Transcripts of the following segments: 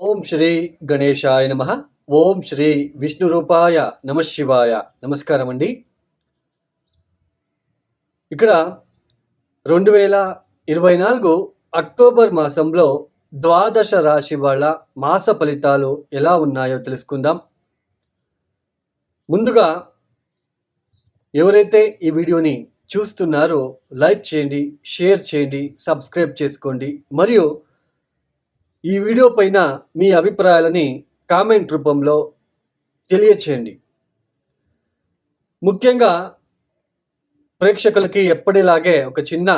ఓం శ్రీ గణేశాయ నమః. ఓం శ్రీ విష్ణురూపాయ నమఃశివాయ. నమస్కారం అండి. ఇక్కడ 2024 అక్టోబర్ మాసంలో ద్వాదశ రాశి వాళ్ళ మాస ఫలితాలు ఎలా ఉన్నాయో తెలుసుకుందాం. ముందుగా ఎవరైతే ఈ వీడియోని చూస్తున్నారో లైక్ చేయండి, షేర్ చేయండి, సబ్స్క్రైబ్ చేసుకోండి. మరియు ఈ వీడియో పైన మీ అభిప్రాయాలని కామెంట్ రూపంలో తెలియచేయండి. ముఖ్యంగా ప్రేక్షకులకి ఎప్పటిలాగే ఒక చిన్న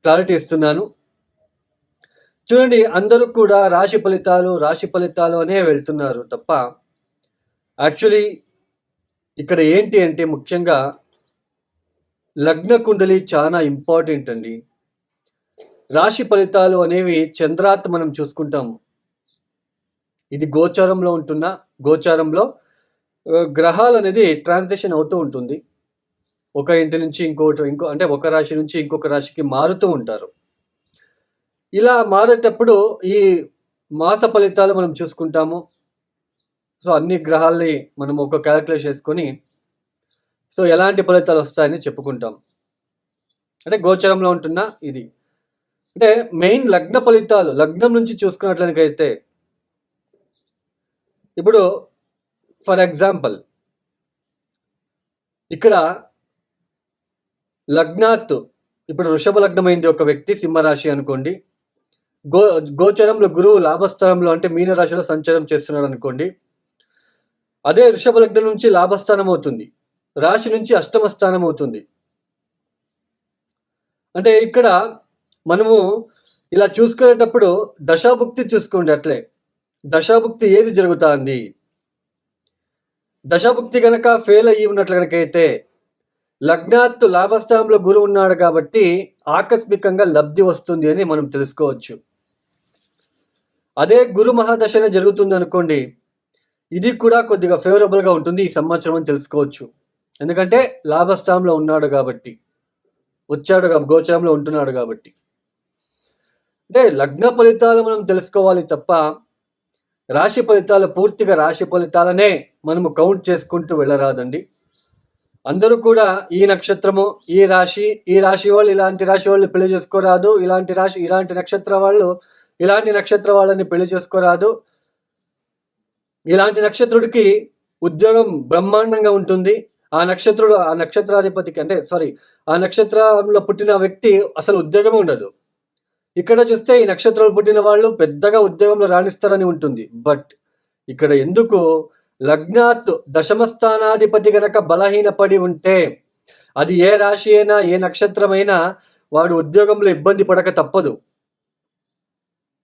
క్లారిటీ ఇస్తున్నాను. చూడండి, అందరూ కూడా రాశి ఫలితాలు అనే వెళ్తున్నారు తప్ప యాక్చువల్లీ ఇక్కడ ఏంటి అంటే ముఖ్యంగా లగ్న కుండలి చాలా ఇంపార్టెంట్ అండి. రాశి ఫలితాలు అనేవి చంద్రాత్ మనం చూసుకుంటాము. ఇది గోచారంలో గ్రహాలు అనేది ట్రాన్సిషన్ అవుతూ ఉంటుంది. ఒక ఇంటి నుంచి అంటే ఒక రాశి నుంచి ఇంకొక రాశికి మారుతూ ఉంటారు. ఇలా మారేటప్పుడు ఈ మాస ఫలితాలు మనం చూసుకుంటాము. సో అన్ని గ్రహాల్ని మనం ఒక క్యాలిక్యులేట్ చేసుకొని సో ఎలాంటి ఫలితాలు వస్తాయని చెప్పుకుంటాం. అంటే గోచారంలో ఉంటున్న ఇది అంటే మెయిన్ లగ్న ఫలితాలు. లగ్నం నుంచి చూసుకున్నట్లయితే ఇప్పుడు ఫర్ ఎగ్జాంపుల్ ఇక్కడ లగ్నాత్ ఇప్పుడు వృషభ లగ్నమైంది ఒక వ్యక్తి, సింహరాశి అనుకోండి. గోచరంలో గురువు లాభస్థానంలో అంటే మీనరాశిలో సంచారం చేస్తున్నాడు అనుకోండి. అదే వృషభ లగ్నం నుంచి లాభస్థానం అవుతుంది, రాశి నుంచి అష్టమ స్థానం అవుతుంది. అంటే ఇక్కడ మనము ఇలా చూసుకునేటప్పుడు దశాభుక్తి చూసుకోండి. అట్లే దశాభుక్తి ఏది జరుగుతుంది, దశాభుక్తి కనుక ఫెయిల్ అయ్యి ఉన్నట్లు కనుకైతే లగ్నాత్తు లాభస్థానంలో గురువు ఉన్నాడు కాబట్టి ఆకస్మికంగా లబ్ధి వస్తుంది అని మనం తెలుసుకోవచ్చు. అదే గురు మహాదశనే జరుగుతుంది అనుకోండి, ఇది కూడా కొద్దిగా ఫేవరబుల్గా ఉంటుంది ఈ సంవత్సరం అని తెలుసుకోవచ్చు. ఎందుకంటే లాభస్థానంలో ఉన్నాడు కాబట్టి, గోచరంలో ఉంటున్నాడు కాబట్టి. అంటే లగ్న ఫలితాలు మనం తెలుసుకోవాలి తప్ప రాశి ఫలితాలు పూర్తిగా రాశి ఫలితాలనే మనము కౌంట్ చేసుకుంటూ వెళ్ళరాదండి. అందరూ కూడా ఈ నక్షత్రము, ఈ రాశి వాళ్ళు ఇలాంటి రాశి వాళ్ళు పెళ్లి చేసుకోరాదు, ఇలాంటి నక్షత్ర వాళ్ళు ఇలాంటి నక్షత్ర వాళ్ళని పెళ్లి చేసుకోరాదు, ఇలాంటి నక్షత్రుడికి ఉద్యోగం బ్రహ్మాండంగా ఉంటుంది, ఆ నక్షత్రాధిపతికి అంటే ఆ నక్షత్రంలో పుట్టిన వ్యక్తి అసలు ఉద్యోగమే ఉండదు. ఇక్కడ చూస్తే ఈ నక్షత్రాలు పుట్టిన వాళ్ళు పెద్దగా ఉద్యోగంలో రాణిస్తారని ఉంటుంది. బట్ ఇక్కడ ఎందుకు లగ్నాత్ దశమస్థానాధిపతి గనక బలహీనపడి ఉంటే అది ఏ రాశి అయినా ఏ నక్షత్రమైనా వాడు ఉద్యోగంలో ఇబ్బంది పడక తప్పదు.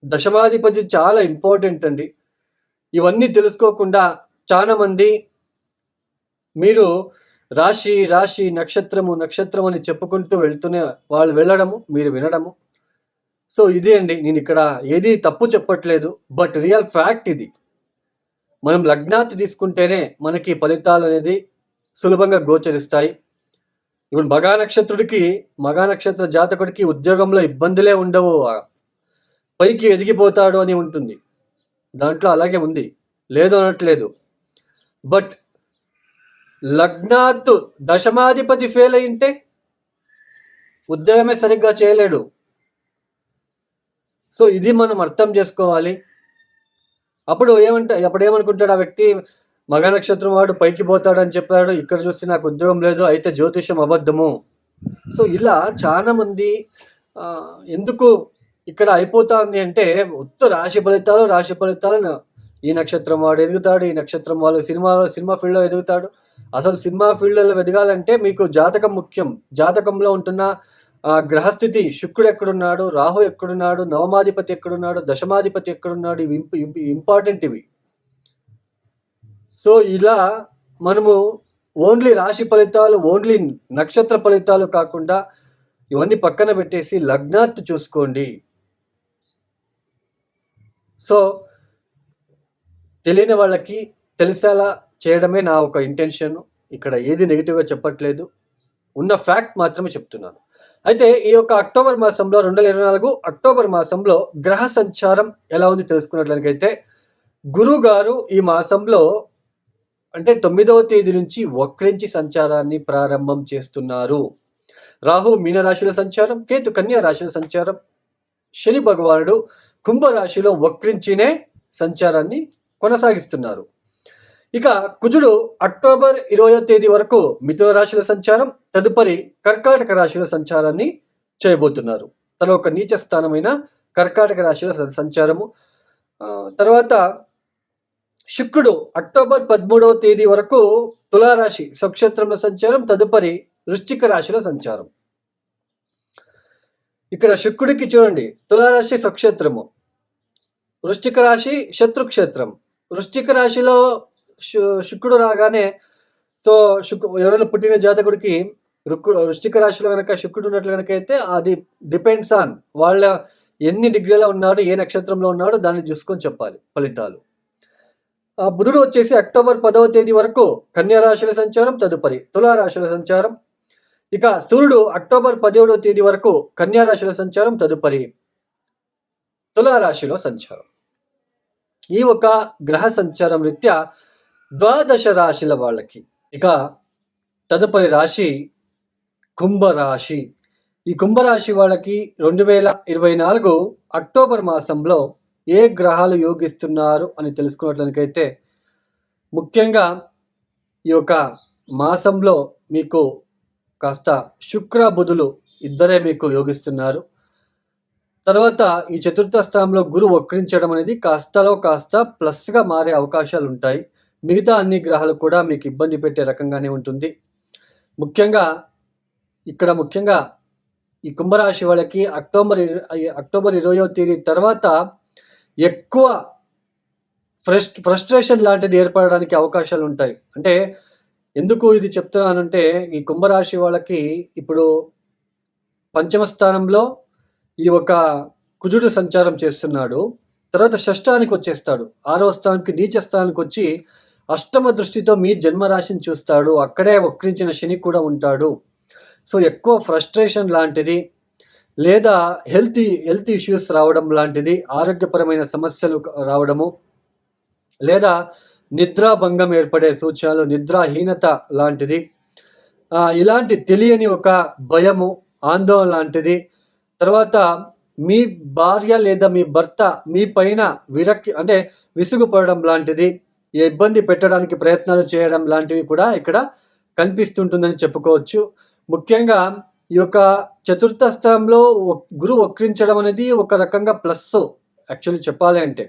దశమాధిపతి చాలా ఇంపార్టెంట్ అండి. ఇవన్నీ తెలుసుకోకుండా చాలా మంది మీరు రాశి నక్షత్రం అని చెప్పుకుంటూ వాళ్ళు వెళ్ళడము, మీరు వినడము. సో ఇదే అండి, నేను ఇక్కడ ఏది తప్పు చెప్పట్లేదు, బట్ రియల్ ఫ్యాక్ట్ ఇది. మనం లగ్నాత్ తీసుకుంటేనే మనకి ఫలితాలు అనేది సులభంగా గోచరిస్తాయి. ఇప్పుడు మగా నక్షత్ర జాతకుడికి ఉద్యోగంలో ఇబ్బందులే ఉండవు, పైకి ఎదిగిపోతాడు అని ఉంటుంది. దాంట్లో అలాగే ఉంది, లేదు అనట్లేదు. బట్ లగ్నాత్ దశమాధిపతి ఫెయిల్ అయింటే ఉద్యోగమే సరిగ్గా చేయలేడు. సో ఇది మనం అర్థం చేసుకోవాలి. అప్పుడు ఏమనుకుంటాడు ఆ వ్యక్తి, మగ నక్షత్రం వాడు పైకి పోతాడని చెప్పాడు, ఇక్కడ చూస్తే నాకు ఉద్యోగం లేదు, అయితే జ్యోతిషం అబద్ధము. సో ఇలా చాలా మంది ఎందుకు ఇక్కడ అయిపోతుంది అంటే ఉత్త రాశి ఫలితాలు ఈ నక్షత్రం వాడు ఎదుగుతాడు, ఈ నక్షత్రం వాళ్ళు సినిమా ఫీల్డ్లో ఎదుగుతాడు. అసలు సినిమా ఫీల్డ్లో ఎదగాలంటే మీకు జాతకం ముఖ్యం. జాతకంలో ఉంటున్న గ్రహస్థితి, శుక్రుడు ఎక్కడున్నాడు, రాహు ఎక్కడున్నాడు, నవమాధిపతి ఎక్కడున్నాడు, దశమాధిపతి ఎక్కడున్నాడు, ఇవి ఇంపార్టెంట్ ఇవి. సో ఇలా మనము ఓన్లీ రాశి ఫలితాలు, ఓన్లీ నక్షత్ర ఫలితాలు కాకుండా ఇవన్నీ పక్కన పెట్టేసి లగ్నాత్ చూసుకోండి. సో తెలియని వాళ్ళకి తెలిసేలా చేయడమే నా ఒక ఇంటెన్షన్. ఇక్కడ ఏది నెగిటివ్గా చెప్పట్లేదు, ఉన్న ఫ్యాక్ట్ మాత్రమే చెప్తున్నాను. అయితే ఈ యొక్క అక్టోబర్ మాసంలో 2024 అక్టోబర్ మాసంలో గ్రహ సంచారం ఎలా ఉంది తెలుసుకున్నట్లయితే గురువు గారు ఈ మాసంలో అంటే 9వ తేదీ నుంచి వక్రించి సంచారాన్ని ప్రారంభం చేస్తున్నారు. రాహు మీనరాశిలో సంచారం, కేతు కన్యా రాశిలో సంచారం, శని భగవానుడు కుంభరాశిలో వక్రించినే సంచారాన్ని కొనసాగిస్తున్నారు. ఇక కుజుడు అక్టోబర్ 20వ తేదీ వరకు మిథున రాశిలో సంచారం, తదుపరి కర్కాటక రాశిలో సంచారాన్ని చేయబోతున్నారు. తన ఒక నీచ స్థానమైన కర్కాటక రాశిలో సంచారము. తర్వాత శుక్రుడు అక్టోబర్ 13వ తేదీ వరకు తులారాశి స్వక్షేత్రంలో సంచారం, తదుపరి వృశ్చిక రాశిలో సంచారం. ఇక్కడ శుక్రుడికి చూడండి, తులారాశి స్వక్షేత్రము, వృశ్చిక రాశి శత్రుక్షేత్రం. వృశ్చిక రాశిలో శుక్రుడు రాగానే సో ఎవరైనా పుట్టిన జాతకుడికి వృశ్చిక రాశిలో కనుక శుక్రుడు ఉన్నట్లు కనుక అయితే అది డిపెండ్స్ ఆన్ వాళ్ళ ఎన్ని డిగ్రీలో ఉన్నాడు, ఏ నక్షత్రంలో ఉన్నాడో దాన్ని చూసుకొని చెప్పాలి ఫలితాలు. బుధుడు వచ్చేసి అక్టోబర్ 10వ తేదీ వరకు కన్యా రాశిలో సంచారం, తదుపరి తులారాశిలో సంచారం. ఇక సూర్యుడు అక్టోబర్ 17వ తేదీ వరకు కన్యా రాశిలో సంచారం, తదుపరి తులారాశిలో సంచారం. ఈ ఒక గ్రహ సంచారం రీత్యా ద్వాదశ రాశుల వాళ్ళకి. ఇక తదుపరి రాశి కుంభరాశి. ఈ కుంభరాశి వాళ్ళకి 2024 అక్టోబర్ మాసంలో ఏ గ్రహాలు యోగిస్తున్నారు అని తెలుసుకున్నట్లయితే ముఖ్యంగా ఈ యొక్క మాసంలో మీకు కాస్త శుక్ర బుధులు ఇద్దరే మీకు యోగిస్తున్నారు. తర్వాత ఈ చతుర్థ స్థానంలో గురువు వక్రించడం అనేది కాస్తలో కాస్త ప్లస్గా మారే అవకాశాలు ఉంటాయి. మిగతా అన్ని గ్రహాలు కూడా మీకు ఇబ్బంది పెట్టే రకంగానే ఉంటుంది. ముఖ్యంగా ఈ కుంభరాశి వాళ్ళకి అక్టోబర్ 20వ తేదీ తర్వాత ఎక్కువ ఫ్రస్ట్రేషన్ లాంటిది ఏర్పడడానికి అవకాశాలు ఉంటాయి. అంటే ఎందుకు ఇది చెప్తున్నానంటే ఈ కుంభరాశి వాళ్ళకి ఇప్పుడు పంచమ స్థానంలో ఈ ఒక కుజుడు సంచారం చేస్తున్నాడు. తర్వాత షష్ఠానికి వచ్చేస్తాడు. 6వ స్థానానికి నీచ స్థానానికి వచ్చి అష్టమ దృష్టితో మీ జన్మరాశిని చూస్తాడు. అక్కడే వక్రించిన శని కూడా ఉంటాడు. సో ఎక్కువ ఫ్రస్ట్రేషన్ లాంటిది లేదా హెల్త్ ఇష్యూస్ రావడం లాంటిది, ఆరోగ్యపరమైన సమస్యలు రావడము, లేదా నిద్రాభంగం ఏర్పడే సూచనలు, నిద్రాహీనత లాంటిది, ఇలాంటి తెలియని ఒక భయము, ఆందోళన లాంటిది. తర్వాత మీ భార్య లేదా మీ భర్త మీ పైన విసుగుపడడం లాంటిది, ఇబ్బంది పెట్టడానికి ప్రయత్నాలు చేయడం లాంటివి కూడా ఇక్కడ కనిపిస్తుంటుందని చెప్పుకోవచ్చు. ముఖ్యంగా ఈ యొక్క చతుర్థ స్థానంలో గురువు వక్రించడం అనేది ఒక రకంగా ప్లస్ యాక్చువల్లీ చెప్పాలి అంటే.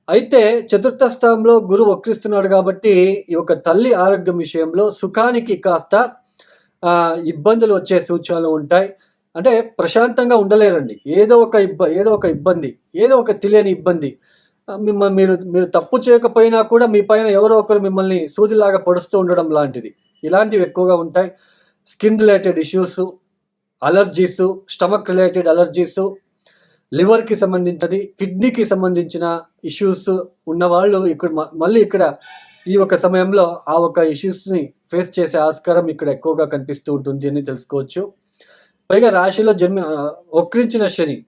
అయితే చతుర్థ స్థానంలో గురువు వక్రిస్తున్నాడు కాబట్టి ఈ యొక్క తల్లి ఆరోగ్యం విషయంలో సుఖానికి కాస్త ఇబ్బందులు వచ్చే సూచనలు ఉంటాయి. అంటే ప్రశాంతంగా ఉండలేరండి. ఏదో ఒక ఇబ్బంది, ఏదో ఒక తెలియని ఇబ్బంది. మీరు తప్పు చేయకపోయినా కూడా మీ పైన ఎవరో ఒకరు మిమ్మల్ని సూదిలాగా పొడుస్తూ ఉండడం లాంటిది, ఇలాంటివి ఎక్కువగా ఉంటాయి. Skin related issues, allergies, stomach related allergies, లివర్కి సంబంధించినది, కిడ్నీకి సంబంధించిన ఇష్యూస్ ఉన్నవాళ్ళు ఇక్కడ ఈ ఒక సమయంలో ఆ ఒక ఇష్యూస్ని ఫేస్ చేసే ఆస్కారం ఇక్కడ ఎక్కువగా కనిపిస్తూ ఉంటుంది అని తెలుసుకోవచ్చు. పైగా రాశిలో వక్రించిన శని,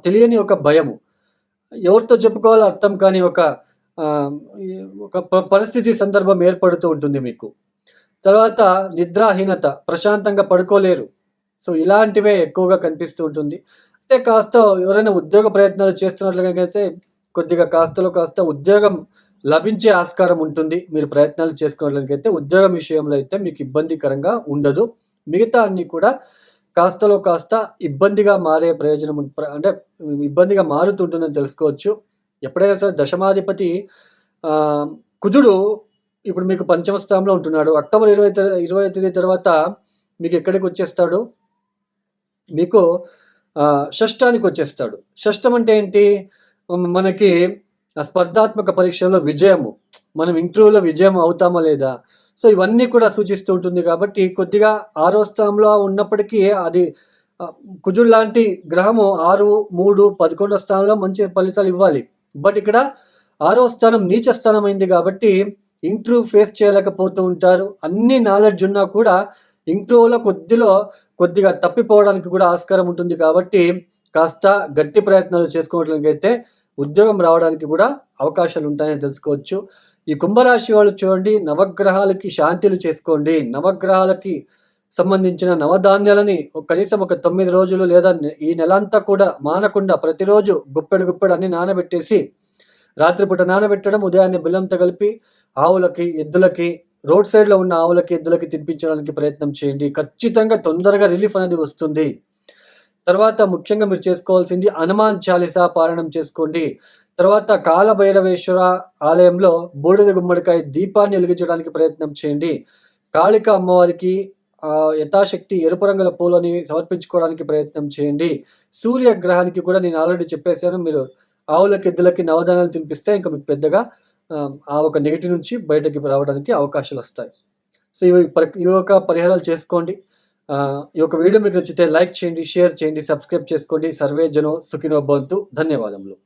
తెలియని ఒక భయము, ఎవరితో చెప్పుకోవాలో అర్థం కాని ఒక పరిస్థితి, సందర్భం ఏర్పడుతూ ఉంటుంది మీకు. తర్వాత నిద్రాహీనత, ప్రశాంతంగా పడుకోలేరు. సో ఇలాంటివే ఎక్కువగా కనిపిస్తూ ఉంటుంది. అంటే కాస్త ఎవరైనా ఉద్యోగ ప్రయత్నాలు చేస్తున్నట్లయితే కొద్దిగా కాస్త ఉద్యోగం లభించే ఆస్కారం ఉంటుంది. మీరు ప్రయత్నాలు చేసుకున్నట్లయితే ఉద్యోగం విషయంలో అయితే మీకు ఇబ్బందికరంగా ఉండదు. మిగతా అన్ని కూడా కాస్తలో కాస్త ఇబ్బందిగా మారే ప్రయోజనం, అంటే ఇబ్బందిగా మారుతుంటుందని తెలుసుకోవచ్చు. ఎప్పుడైనా సరే దశమాధిపతి కుజుడు ఇప్పుడు మీకు పంచమ స్థానంలో ఉంటున్నాడు. అక్టోబర్ 20వ తేదీ తర్వాత మీకు ఎక్కడికి వచ్చేస్తాడు, మీకు షష్ఠానికి వచ్చేస్తాడు. షష్ఠం అంటే ఏంటి, మనకి స్పర్ధాత్మక పరీక్షల్లో విజయము, మనం ఇంటర్వ్యూలో విజయం అవుతామా లేదా, సో ఇవన్నీ కూడా సూచిస్తూ ఉంటుంది. కాబట్టి కొద్దిగా 6వ స్థానంలో ఉన్నప్పటికీ అది కుజుడు లాంటి గ్రహము 6, 3, 11వ స్థానంలో మంచి ఫలితాలు ఇవ్వాలి. బట్ ఇక్కడ 6వ స్థానం నీచ స్థానం అయింది కాబట్టి ఇంటర్వ్యూ ఫేస్ చేయలేకపోతూ ఉంటారు. అన్ని నాలెడ్జ్ ఉన్నా కూడా ఇంట్లోలో కొద్దిగా తప్పిపోవడానికి కూడా ఆస్కారం ఉంటుంది కాబట్టి కాస్త గట్టి ప్రయత్నాలు చేసుకోవడానికైతే ఉద్యోగం రావడానికి కూడా అవకాశాలుంటాయని తెలుసుకోవచ్చు. ఈ కుంభరాశి వాళ్ళు చూడండి, నవగ్రహాలకి శాంతిలు చేసుకోండి. నవగ్రహాలకి సంబంధించిన నవధాన్యాలని కనీసం ఒక 9 రోజులు లేదా ఈ నెలంతా కూడా మానకుండా ప్రతిరోజు గుప్పెడు అన్ని నానబెట్టేసి రాత్రిపూట నానబెట్టడం, ఉదయాన్నే బెల్లంతో కలిపి ఆవులకి, ఎద్దులకి, రోడ్ సైడ్‌లో ఉన్న ఆవులకి, ఎద్దులకి తినిపించడానికి ప్రయత్నం చేయండి. ఖచ్చితంగా తొందరగా రిలీఫ్ అనేది వస్తుంది. తర్వాత ముఖ్యంగా మీరు చేసుకోవాల్సింది హనుమాన్ చాలీసా పారాయణం చేసుకోండి. తర్వాత కాలభైరవేశ్వర ఆలయంలో బూడిద గుమ్మడికాయ దీపాన్ని వెలిగించడానికి ప్రయత్నం చేయండి. కాళిక అమ్మవారికి యథాశక్తి ఎరుపు రంగుల పూలని సమర్పించుకోవడానికి ప్రయత్నం చేయండి. సూర్యగ్రహానికి కూడా నేను ఆల్రెడీ చెప్పేసాను. మీరు ఆవులకి, ఎద్దులకి నవధాన్యాలు తినిపిస్తే ఇంక మీకు పెద్దగా ఆ ఒక నెగెటివ్ నుంచి బయటకి రావడానికి అవకాశాలొస్తాయి. సో, ఈ యొక్క పరిహారాలు చేసుకోండి. ఈ యొక్క వీడియో మీకు నచ్చితే లైక్ చేయండి, షేర్ చేయండి, సబ్స్క్రైబ్ చేసుకోండి. సర్వే జనో సుఖినో భవంతు. ధన్యవాదములు.